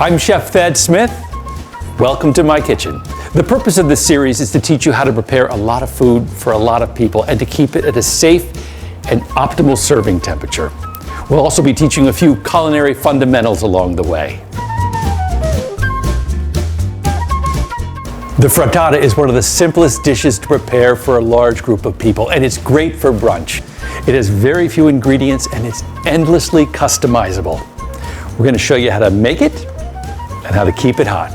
I'm Chef Thad Smith. Welcome to my kitchen. The purpose of this series is to teach you how to prepare a lot of food for a lot of people and to keep it at a safe and optimal serving temperature. We'll also be teaching a few culinary fundamentals along the way. The frittata is one of the simplest dishes to prepare for a large group of people, and it's great for brunch. It has very few ingredients and it's endlessly customizable. We're going to show you how to make it and how to keep it hot.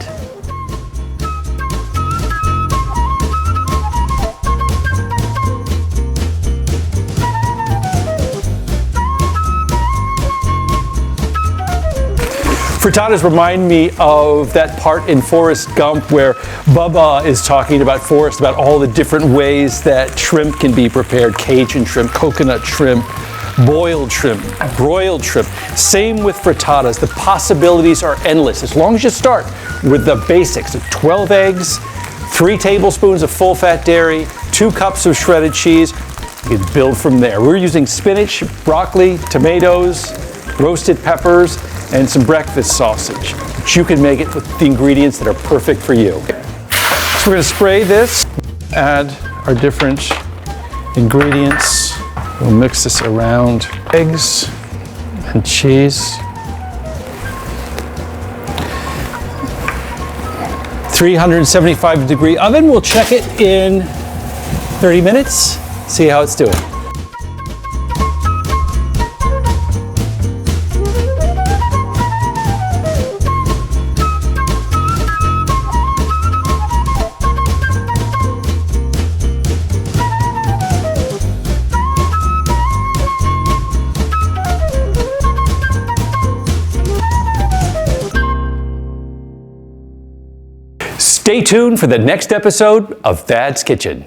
Frittatas remind me of that part in Forrest Gump where Bubba is talking about Forrest, about all the different ways that shrimp can be prepared. Cajun shrimp, coconut shrimp, boiled shrimp, broiled shrimp. Same with frittatas. The possibilities are endless as long as you start with the basics of 12 eggs, 3 tablespoons of full-fat dairy, 2 cups of shredded cheese. You can build from there. We're using spinach, broccoli, tomatoes, roasted peppers, and some breakfast sausage. But you can make it with the ingredients that are perfect for you. So we're going to spray this, add our different ingredients. We'll mix this around. Eggs and cheese. 375-degree oven. We'll check it in 30 minutes, see how it's doing. Stay tuned for the next episode of Thad's Kitchen.